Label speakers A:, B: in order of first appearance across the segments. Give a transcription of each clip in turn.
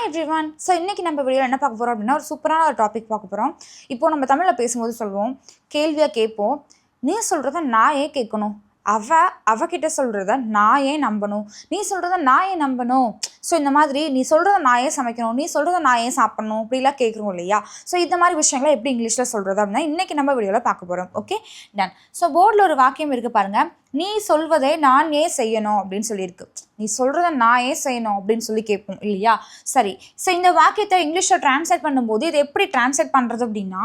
A: Hi everyone. So இன்றைக்கி நம்ம video என்ன பார்க்க போகிறோம் அப்படின்னா ஒரு சூப்பரான ஒரு டாபிக் பார்க்க போகிறோம். இப்போது நம்ம தமிழில் பேசும்போது சொல்லுவோம், கேள்வியாக கேட்போம், நீ சொல்கிறத நான் ஏன் கேட்கணும், அவகிட்ட சொல்கிறத நான் ஏன் நம்பணும், நீ சொல்கிறத நான் ஏன் நம்பணும், ஸோ இந்த மாதிரி நீ சொல்கிறத நான் ஏன் சமைக்கணும், நீ சொல்கிறத நான் ஏன் சாப்பிட்ணும், இப்படிலாம் கேட்குறோம் இல்லையா. ஸோ இந்த மாதிரி விஷயங்களை எப்படி இங்கிலீஷில் சொல்கிறது அப்படின்னா இன்றைக்கி நம்ம வீடியோவில் பார்க்க போகிறோம். Okay done. ஸோ போர்டில் ஒரு வாக்கியம் இருக்குது பாருங்கள், நீ சொல்வதை நான் ஏன் செய்யணும் அப்படின்னு சொல்லியிருக்கு. நீ சொல்கிறத நான் ஏன் செய்யணும் அப்படின்னு சொல்லி கேட்போம் இல்லையா. சரி, ஸோ இந்த வாக்கியத்தை இங்கிலீஷில் ட்ரான்ஸ்லேட் பண்ணும்போது இது எப்படி ட்ரான்ஸ்லேட் பண்ணுறது அப்படின்னா,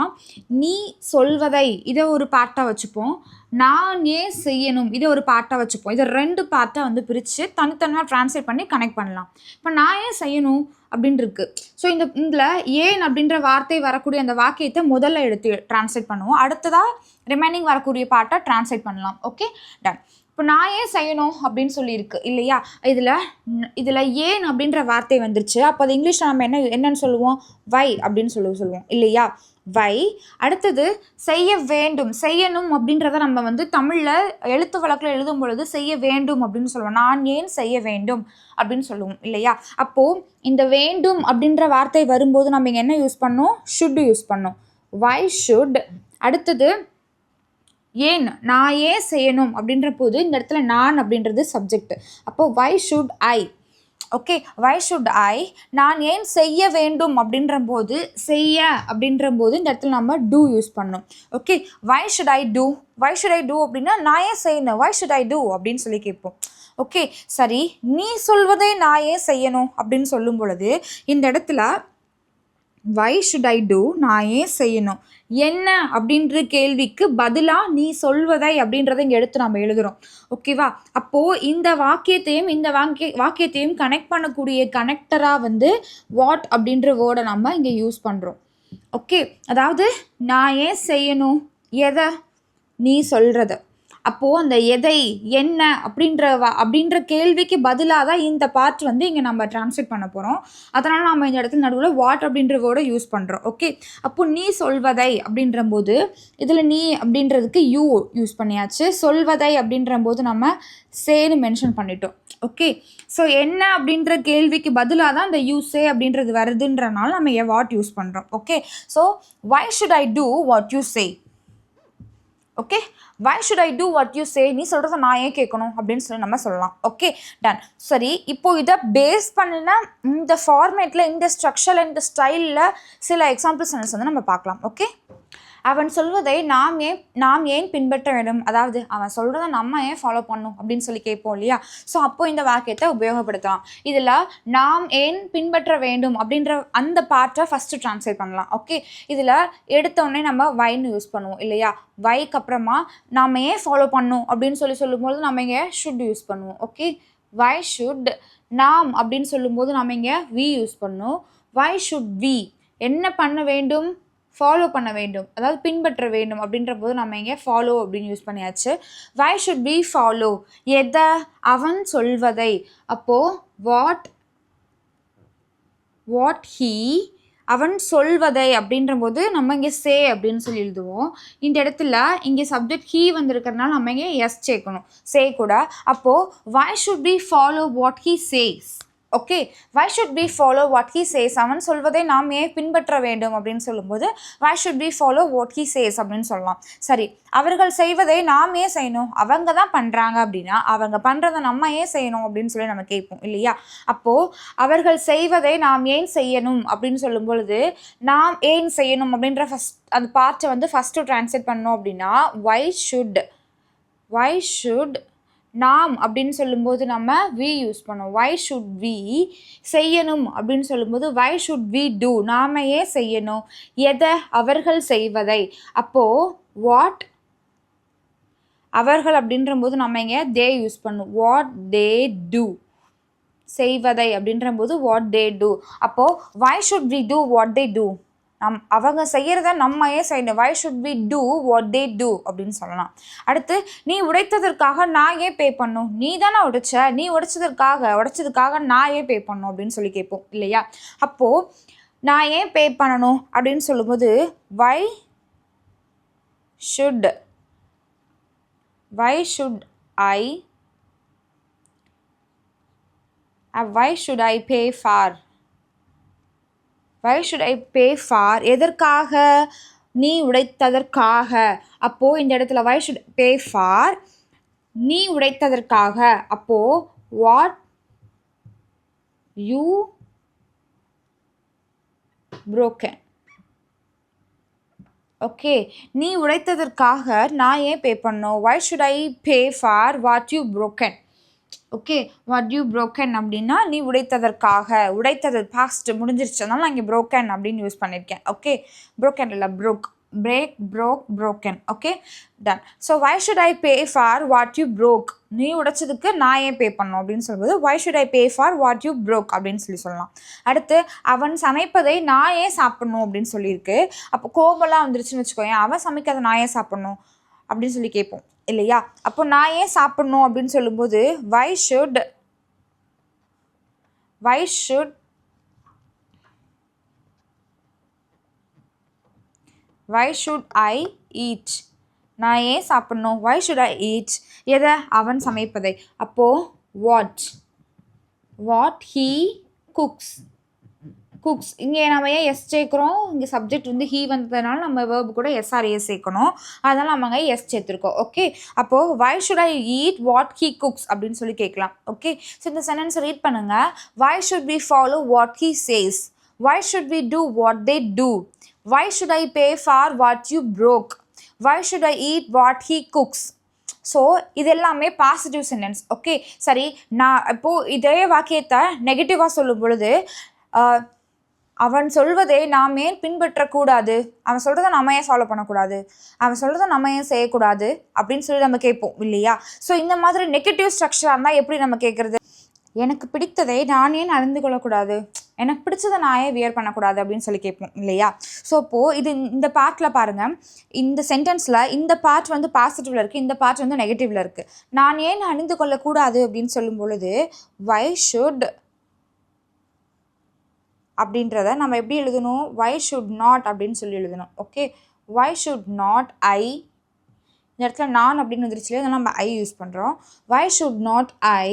A: நீ சொல்வதை இதை ஒரு பார்ட்டாக வச்சுப்போம், நான் ஏன் செய்யணும் இதை ஒரு பார்ட்டாக வச்சுப்போம். இதை ரெண்டு பார்ட்டாக வந்து பிரித்து தனித்தனியாக ட்ரான்ஸ்லேட் பண்ணி கனெக்ட் பண்ணலாம். இப்போ நான் ஏன் செய்யணும் அப்படின்னு இருக்கு. ஸோ இதில் ஏன் அப்படின்ற வார்த்தை வரக்கூடிய அந்த வாக்கியத்தை முதல்ல எடுத்து ட்ரான்ஸ்லேட் பண்ணுவோம், அடுத்ததாக ரிமைனிங் வரக்கூடிய பார்ட்டை ட்ரான்ஸ்லேட் பண்ணலாம். Okay done. இப்போ நான் ஏன் செய்யணும் அப்படின்னு சொல்லியிருக்கு இல்லையா. இதில் ஏன் அப்படின்ற வார்த்தை வந்துருச்சு. அப்போ அது இங்கிலீஷில் நம்ம என்னன்னு சொல்லுவோம், வை அப்படின்னு சொல்லுவோம் இல்லையா. வை. அடுத்தது செய்ய வேண்டும், செய்யணும் அப்படின்றத நம்ம வந்து தமிழில் எழுத்து வழக்கில் எழுதும் பொழுது செய்ய வேண்டும் அப்படின்னு சொல்லுவோம். நான் ஏன் செய்ய வேண்டும் அப்படின்னு சொல்லுவோம் இல்லையா. அப்போது இந்த வேண்டும் அப்படின்ற வார்த்தை வரும்போது நம்ம இங்கே என்ன யூஸ் பண்ணோம், ஷுட் யூஸ் பண்ணோம். Why should. அடுத்தது ஏன், நான் ஏன் செய்யணும் அப்படின்ற போது இந்த இடத்துல நான் அப்படின்றது சப்ஜெக்ட். அப்போது why should I. Okay, why should I. நான் ஏன் செய்ய வேண்டும் அப்படின்ற போது செய்ய அப்படின்ற போது இந்த இடத்துல நம்ம டூ யூஸ் பண்ணோம். Okay, why should I do. Why should I do அப்படின்னா நான் ஏன் செய்யணும், வை ஷுட் ஐ டூ அப்படின்னு சொல்லி கேட்போம். ஓகே சரி, நீ சொல்வதை நான் ஏன் செய்யணும் அப்படின்னு சொல்லும் பொழுது இந்த இடத்துல வை ஷுட் ஐ டூ, நான் ஏன் செய்யணும், என்ன அப்படின்ற கேள்விக்கு பதிலாக நீ சொல்வதை அப்படின்றத இங்கே எடுத்து நம்ம எழுதுகிறோம். ஓகேவா. அப்போது இந்த வாக்கியத்தையும் வாக்கியத்தையும் கனெக்ட் பண்ணக்கூடிய கனெக்டராக வந்து வாட் அப்படின்ற வேர்டை நம்ம இங்கே யூஸ் பண்ணுறோம். ஓகே, அதாவது நான் ஏன் செய்யணும், எதை, நீ சொல்கிறத. அப்போது அந்த எதை, என்ன அப்படின்ற கேள்விக்கு பதிலாக தான் இந்த பார்ட் வந்து இங்கே நம்ம ட்ரான்ஸ்லேட் பண்ண போகிறோம். அதனால் நம்ம இந்த இடத்துல நடுவில் வாட் அப்படின்ற வேர்டை யூஸ் பண்ணுறோம். ஓகே, அப்போது நீ சொல்வதை அப்படின்ற போது இதில் நீ அப்படின்றதுக்கு யூ யூஸ் பண்ணியாச்சு, சொல்வதை அப்படின்ற போது நம்ம சேன்னு மென்ஷன் பண்ணிட்டோம். ஓகே, ஸோ என்ன அப்படின்ற கேள்விக்கு பதிலாக தான் இந்த யூ சே அப்படின்றது வருதுன்றனால நம்ம வாட் யூஸ் பண்ணுறோம். Okay, so why should I do what you say. Okay, why should I do what you say, நீ சொல்கிறத நான் ஏன் கேட்கணும் அப்படின்னு சொல்லி நம்ம சொல்லலாம். Okay done. சரி, இப்போ இதை பேஸ் பண்ணினா இந்த ஃபார்மேட்டில், இந்த ஸ்ட்ரக்சரில், இந்த ஸ்டைலில் சில எக்ஸாம்பிள் சென்டென்ஸ் வந்து நம்ம பார்க்கலாம். ஓகே, அவன் சொல்வதை நாம் ஏன் பின்பற்ற வேண்டும், அதாவது அவன் சொல்கிறத நம்ம ஏன் ஃபாலோ பண்ணணும் அப்படின்னு சொல்லி கேட்போம் இல்லையா. ஸோ அப்போது இந்த வாக்கியத்தை உபயோகப்படுத்தலாம். இதில் நாம் ஏன் பின்பற்ற வேண்டும் அப்படின்ற அந்த பார்ட்டை ஃபஸ்ட்டு ட்ரான்ஸ்லேட் பண்ணலாம். ஓகே, இதில் எடுத்தோடனே நம்ம வைன்னு யூஸ் பண்ணுவோம் இல்லையா. வைக்கு அப்புறமா நாம் ஏன் ஃபாலோ பண்ணணும் அப்படின்னு சொல்லும்போது நம்ம இங்கே ஷுட் யூஸ் பண்ணுவோம். Okay, why should. நாம் அப்படின்னு சொல்லும்போது நம்ம இங்கே வி யூஸ் பண்ணுவோம். வை ஷுட் வி, என்ன பண்ண வேண்டும், ஃபாலோ பண்ண வேண்டும், அதாவது பின்பற்ற வேண்டும் அப்படின்ற போது நம்ம இங்கே ஃபாலோ அப்படின்னு யூஸ் பண்ணியாச்சு. வை ஷுட் பி ஃபாலோ, எதை, அவன் சொல்வதை. அப்போது வாட் ஹீ, அவன் சொல்வதை அப்படின்ற போது நம்ம இங்கே சே அப்படின்னு சொல்லி எழுதுவோம். இந்த இடத்துல இங்கே சப்ஜெக்ட் ஹீ வந்திருக்கிறதுனால நம்ம இங்கே எஸ் சேர்க்கணும், சே கூட. அப்போது why should be follow what he says. Okay, why should be follow what he says, அவன் சொல்வதை நாம் ஏன் பின்பற்ற வேண்டும் அப்படின்னு சொல்லும்போது why should be follow what he says அப்படின்னு சொல்லலாம். சரி, அவர்கள் செய்வதை நாம் ஏன் செய்யணும், அவங்க தான் பண்ணுறாங்க அப்படின்னா அவங்க பண்ணுறதை நம்ம ஏன் செய்யணும் அப்படின்னு சொல்லி நம்ம கேட்போம் இல்லையா. அப்போது அவர்கள் செய்வதை நாம் ஏன் செய்யணும் அப்படின்னு சொல்லும் பொழுது நாம் ஏன் செய்யணும் அப்படின்ற அந்த பார்ட்டை வந்து ஃபஸ்ட்டு ட்ரான்ஸ்லேட் பண்ணோம் அப்படின்னா வை ஷுட். நாம் அப்படின்னு சொல்லும்போது நம்ம வி யூஸ் பண்ணோம். வை ஷுட் வி, செய்யணும் அப்படின்னு சொல்லும்போது வை ஷுட் வி டூ, நாம ஏன் செய்யணும், எதை, அவர்கள் செய்வதை. அப்போது வாட், அவர்கள் அப்படின்ற போது நம்ம இங்கே தே யூஸ் பண்ணும். வாட் தே டூ, செய்வதை அப்படின்ற போது வாட் தே டூ. அப்போது why should we do what they do, அவங்க செய்கிறத நம்ம ஏன் செய்யணும், why should we do what they do அப்படின்னு சொல்லலாம். அடுத்து, நீ உடைத்ததற்காக நான் ஏன் பே பண்ணும், நீ தானே உடைச்ச, நீ உடைச்சதுக்காக நான் ஏன் பே பண்ணணும் அப்படின்னு சொல்லி கேட்போம் இல்லையா. அப்போது நான் ஏன் பே பண்ணணும் அப்படின்னு சொல்லும்போது why should I pay for, why should I pay for எதற்காக, நீ உடைத்ததற்காக. அப்போது இந்த இடத்துல வை ஷுட் பே ஃபார் நீ உடைத்ததற்காக. அப்போது வாட் யூ broken. ஓகே, நீ உடைத்ததற்காக நான் ஏன் பே பண்ணணும்? Why should I pay for what you broken. Okay, what you broken அப்படின்னா நீ உடைத்ததற்காக. உடைத்தது பாஸ்ட் முடிஞ்சிருச்சு, அதனால நான் இங்கே broken அப்படின்னு யூஸ் பண்ணியிருக்கேன். ஓகே, broken இல்லை break, broken. Okay, done. So why should I pay for what you broke. நீ உடைச்சதுக்கு நான் ஏன் பே பண்ணணும் அப்படின்னு சொல்லும்போது why should I pay for what you broke அப்படின்னு சொல்லலாம். அடுத்து அவன் சமைப்பதை நான் ஏன் சாப்பிட்ணும் அப்படின்னு சொல்லியிருக்கு. அப்போ கோபம்லாம் வந்துருச்சுன்னு வச்சுக்கோங்க, அவன் சமைக்கிறதை நான் ஏன் சாப்பிட்ணும் அப்படின்னு சொல்லி கேட்போம் இல்லையா. அப்போ நான் ஏன் சாப்பிட்ணும் அப்படின்னு சொல்லும்போது வை ஷுட் ஐ ஈட். நான் ஏன் சாப்பிட்ணும்? வை ஷுட் ஐ ஈட் எதை? அவன் சமைப்பதை. அப்போது வாட் ஹீ குக்ஸ். இங்கே நம்ம ஏன் எஸ் சேர்க்குறோம்? இங்கே சப்ஜெக்ட் வந்து ஹீ வந்ததுனால நம்ம வேர்பு கூட எஸ்ஆர்ஏ சேர்க்கணும், அதனால் நம்ம அங்கே எஸ் சேர்த்துருக்கோம். ஓகே, அப்போது why should I eat what he cooks அப்படின்னு சொல்லி கேட்கலாம். ஓகே, ஸோ இந்த சென்டென்ஸை ரீட் பண்ணுங்கள். Why should we follow what he says. Why should we do what they do. Why should I pay for what you broke. Why should I eat what he cooks. So இது எல்லாமே positive sentence. Okay, சரி, நான் இப்போது இதே வாக்கியத்தை நெகட்டிவாக சொல்லும் பொழுது அவன் சொல்வதை நாம் ஏன் பின்பற்றக்கூடாது, அவன் சொல்கிறத நம்ம ஏன் ஃபாலோ பண்ணக்கூடாது, அவன் சொல்கிறத நம்ம ஏன் செய்யக்கூடாது அப்படின்னு சொல்லி நம்ம கேட்போம் இல்லையா. ஸோ இந்த மாதிரி நெகட்டிவ் ஸ்ட்ரக்சராக இருந்தால் எப்படி நம்ம கேட்குறது? எனக்கு பிடித்ததை நான் ஏன் அறிந்து கொள்ளக்கூடாது, எனக்கு பிடிச்சதை நான் ஏன் வியர் பண்ணக்கூடாது அப்படின்னு சொல்லி கேட்போம் இல்லையா. ஸோ இப்போது இந்த பார்ட்டில் பாருங்கள், இந்த சென்டென்ஸில் இந்த பார்ட் வந்து பாசிட்டிவில் இருக்குது, இந்த பார்ட் வந்து நெகட்டிவில் இருக்குது. நான் ஏன் அணிந்து கொள்ளக்கூடாது அப்படின்னு சொல்லும் பொழுது வை ஷுட் அப்படின்றத நம்ம எப்படி எழுதணும்? வை ஷுட் நாட் அப்படின்னு சொல்லி எழுதணும். Okay, why should not I. இந்த இடத்துல நான் அப்படின்னு வந்துருச்சு, அதனால் நம்ம ஐ யூஸ் பண்ணுறோம். வை ஷுட் நாட் ஐ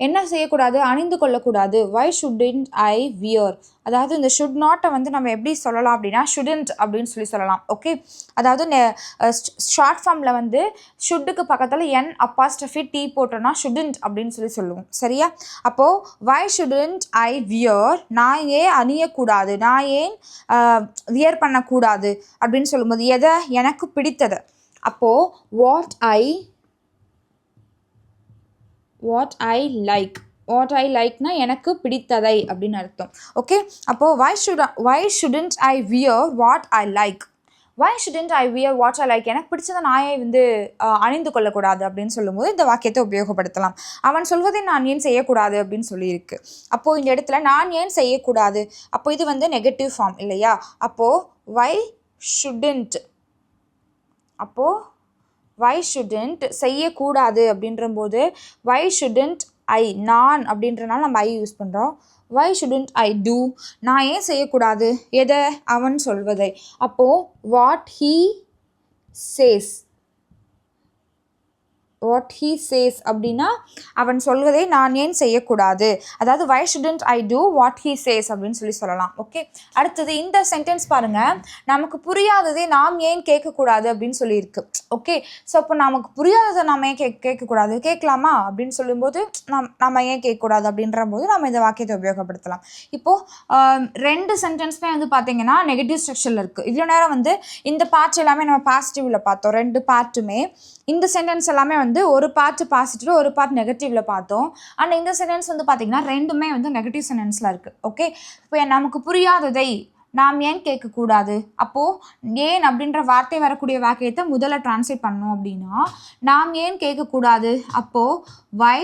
A: என்ன செய்யக்கூடாது? அணிந்து கொள்ளக்கூடாது. வை ஷுடன்ட் ஐ வியர். அதாவது இந்த ஷுட் நாட்டை வந்து நம்ம எப்படி சொல்லலாம் அப்படின்னா ஷுடன்ட் அப்படின்னு சொல்லலாம். ஓகே, அதாவது ஷார்ட் ஃபார்மில் வந்து ஷுட்டுக்கு பக்கத்தில் என் அப்பாஸ்ட்ரஃபி டி போட்டோன்னா ஷுடன்ட் அப்படின்னு சொல்லுவோம் சரியா. அப்போது வை ஷுடன்ட் ஐ வியர், நான் ஏன் அணியக்கூடாது, நான் ஏன் வியர் பண்ணக்கூடாது அப்படின்னு சொல்லும்போது எதை? எனக்கு பிடித்தது. அப்போது வாட் ஐ லைக்னா எனக்கு பிடித்ததை அப்படின்னு அர்த்தம். ஓகே, அப்போது why shouldn't I wear what I like. Why shouldn't I wear what I like, எனக்கு பிடிச்சதை நான் வந்து அணிந்து கொள்ளக்கூடாது அப்படின்னு சொல்லும்போது இந்த வாக்கியத்தை உபயோகப்படுத்தலாம். அவன் சொல்வதை நான் ஏன் செய்யக்கூடாது அப்படின்னு சொல்லியிருக்கு. அப்போது இந்த இடத்துல நான் ஏன் செய்யக்கூடாது, அப்போ இது வந்து நெகட்டிவ் ஃபார்ம் இல்லையா. அப்போது வை ஷுடன்ட், அப்போது வை ஷுடன்ட் செய்யக்கூடாது அப்படின்றபோது வை ஷுடன்ட் ஐ, நான் அப்படின்றனால நம்ம ஐ யூஸ் பண்ணுறோம். வை ஷுடன்ட் ஐ டூ, நான் ஏன் செய்யக்கூடாது எதை? அவன் சொல்வதை. அப்போது வாட் ஹீ சேஸ் அப்படின்னா அவன் சொல்வதை நான் ஏன் செய்யக்கூடாது, அதாவது why shouldn't I do what he says அப்படின்னு சொல்லலாம். ஓகே, அடுத்தது இந்த சென்டென்ஸ் பாருங்கள், நமக்கு புரியாததை நாம் ஏன் கேட்கக்கூடாது அப்படின்னு சொல்லியிருக்கு. ஓகே, ஸோ இப்போ நமக்கு புரியாததை நம்ம ஏன் கேட்கக்கூடாது, கேட்கலாமா அப்படின்னு சொல்லும்போது நம்ம ஏன் கேட்கக்கூடாது அப்படின்ற போது நம்ம இந்த வாக்கியத்தை உபயோகப்படுத்தலாம். இப்போது ரெண்டு சென்டென்ஸுமே வந்து பார்த்தீங்கன்னா நெகட்டிவ் ஸ்ட்ரக்சரில் இருக்குது. இவ்வளோ நேரம் வந்து இந்த பார்ட் எல்லாமே நம்ம பாசிட்டிவில் பார்த்தோம், ரெண்டு பார்ட்டுமே. இந்த சென்டென்ஸ் எல்லாமே வந்து ஒரு பார்ட் பாசிட்டிவ், ஒரு பார்ட் நெகட்டிவில் பார்த்தோம். ஆனால் இந்த சென்டென்ஸ் வந்து பார்த்திங்கன்னா ரெண்டுமே வந்து நெகட்டிவ் சென்டென்ஸில் இருக்குது. ஓகே, இப்போ நமக்கு புரியாததை நாம் ஏன் கேட்கக்கூடாது, அப்போது ஏன் அப்படின்ற வார்த்தை வரக்கூடிய வாக்கியத்தை முதல்ல டிரான்ஸ்லேட் பண்ணோம் அப்படின்னா நாம் ஏன் கேட்கக்கூடாது, அப்போது வை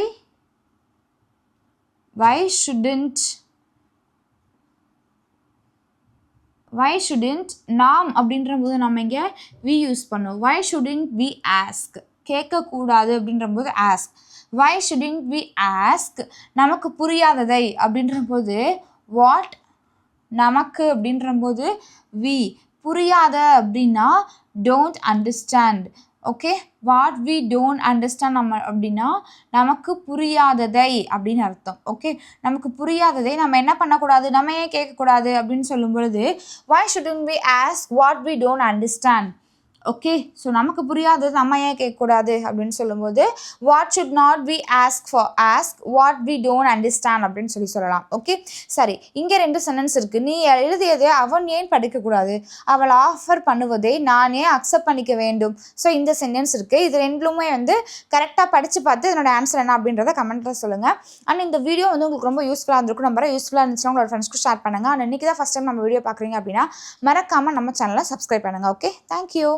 A: ஷுடன்ட் நாம் அப்படின்ற போது நம்ம இங்கே வி யூஸ் பண்ணுவோம். வை ஷுடன்ட் வி ஆஸ்க், கேட்கக்கூடாது அப்படின்ற போது ask. Why shouldn't we ask, நமக்கு புரியாததை அப்படின்ற போது வாட், நமக்கு அப்படின்ற போது வி, புரியாத அப்படின்னா don't understand. Okay, what we don't understand நம்ம அப்படின்னா நமக்கு புரியாததை அப்படின்னு அர்த்தம். ஓகே, நமக்கு புரியாததை நம்ம என்ன பண்ணக்கூடாது, நம்ம ஏன் கேட்கக்கூடாது அப்படின்னு சொல்லும் பொழுது why shouldn't we ask what we don't understand? Okay, so நமக்கு புரியாதது நம்ம ஏன் கேட்கக்கூடாது அப்படின்னு சொல்லும்போது what should not we ask what we don't understand அப்படின்னு சொல்லலாம். ஓகே, சரி, இங்கே 2 சென்டென்ஸ் இருக்குது. நீ எழுதியதை அவன் ஏன் படிக்கக்கூடாது, அவள் ஆஃபர் பண்ணுவதை நான் ஏன் அக்செப்ட் பண்ணிக்க வேண்டும். ஸோ இந்த சென்டென்ஸ் இருக்குது. இது ரெண்டுமே வந்து கரெக்டாக படித்து பார்த்து இதனோட ஆன்சர் என்ன அப்படின்றத கமெண்ட்டில் சொல்லுங்கள். அண்ட் இந்த வீடியோ வந்து உங்களுக்கு ரொம்ப யூஸ்ஃபுல்லாக இருந்திருக்கும். நம்ம யூஸ்ஃபுல்லாக இருந்துச்சுன்னா உங்களோட ஃப்ரெண்ட்ஸ்க்கு ஷேர் பண்ணுங்கள். அண்ட் இன்றைக்கி தான் ஃபஸ்ட் டைம் நம்ம வீடியோ பார்க்குறீங்க அப்படின்னா மறக்காமல் நம்ம சேனலை சப்ஸ்கிரைப் பண்ணுங்கள். Okay, thank you.